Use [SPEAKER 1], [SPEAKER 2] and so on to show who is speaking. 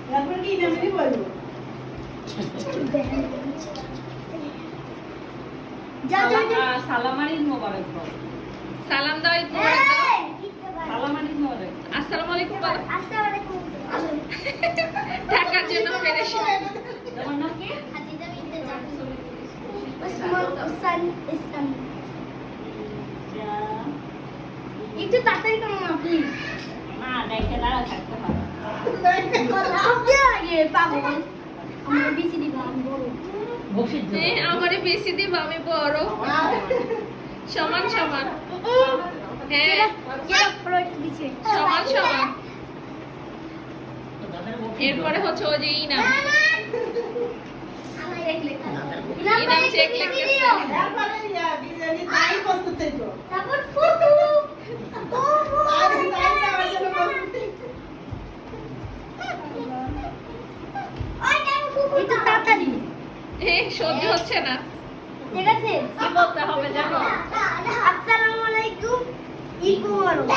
[SPEAKER 1] তারপর কি নামে বলবো?
[SPEAKER 2] সালাম আলাইকুম মোবারক বল।
[SPEAKER 3] সালাম দাও একটু।
[SPEAKER 2] সালাম আলাইকুম মোবারক।
[SPEAKER 3] আসসালামু আলাইকুম বলো।
[SPEAKER 4] আসসালামু আলাইকুম।
[SPEAKER 3] টাকার জন্য পেরেছি।
[SPEAKER 2] তোমার নাম কি?
[SPEAKER 4] হাদিজা বিনতে জাফর। ওসমান হোসেন ইসলাম। একটু তাড়াতাড়ি করুন না প্লিজ।
[SPEAKER 2] না দেখে দাঁড়া থাকতে হবে।
[SPEAKER 4] আপনি আগে পাগল। আমরা বেশি দিব আমি বড়।
[SPEAKER 2] বসে
[SPEAKER 3] আমারে বেশি দিব আমি বড়। সমান সমান। হ্যাঁ
[SPEAKER 4] কেন ফ্লোট দিছে?
[SPEAKER 3] সমান সমান। এরপরে হচ্ছে ও যে ইনাম।
[SPEAKER 4] আমার এক লেখা।
[SPEAKER 3] ইনাম চেক লিখতেছে।
[SPEAKER 1] তারপরে বিরিয়ানি তাই প্রস্তুত থেকো।
[SPEAKER 4] তারপর ফুটু।
[SPEAKER 1] তাই আমার জন্য প্রস্তুত থেকো।
[SPEAKER 4] ওই টাইম ফুটু একটু তাড়াতাড়ি।
[SPEAKER 3] সহ্য হচ্ছে না।
[SPEAKER 4] ঠিক আছে?
[SPEAKER 2] কি বলতে হবে জানো?
[SPEAKER 4] আসসালামু আলাইকুম। ঈদ মোবারক।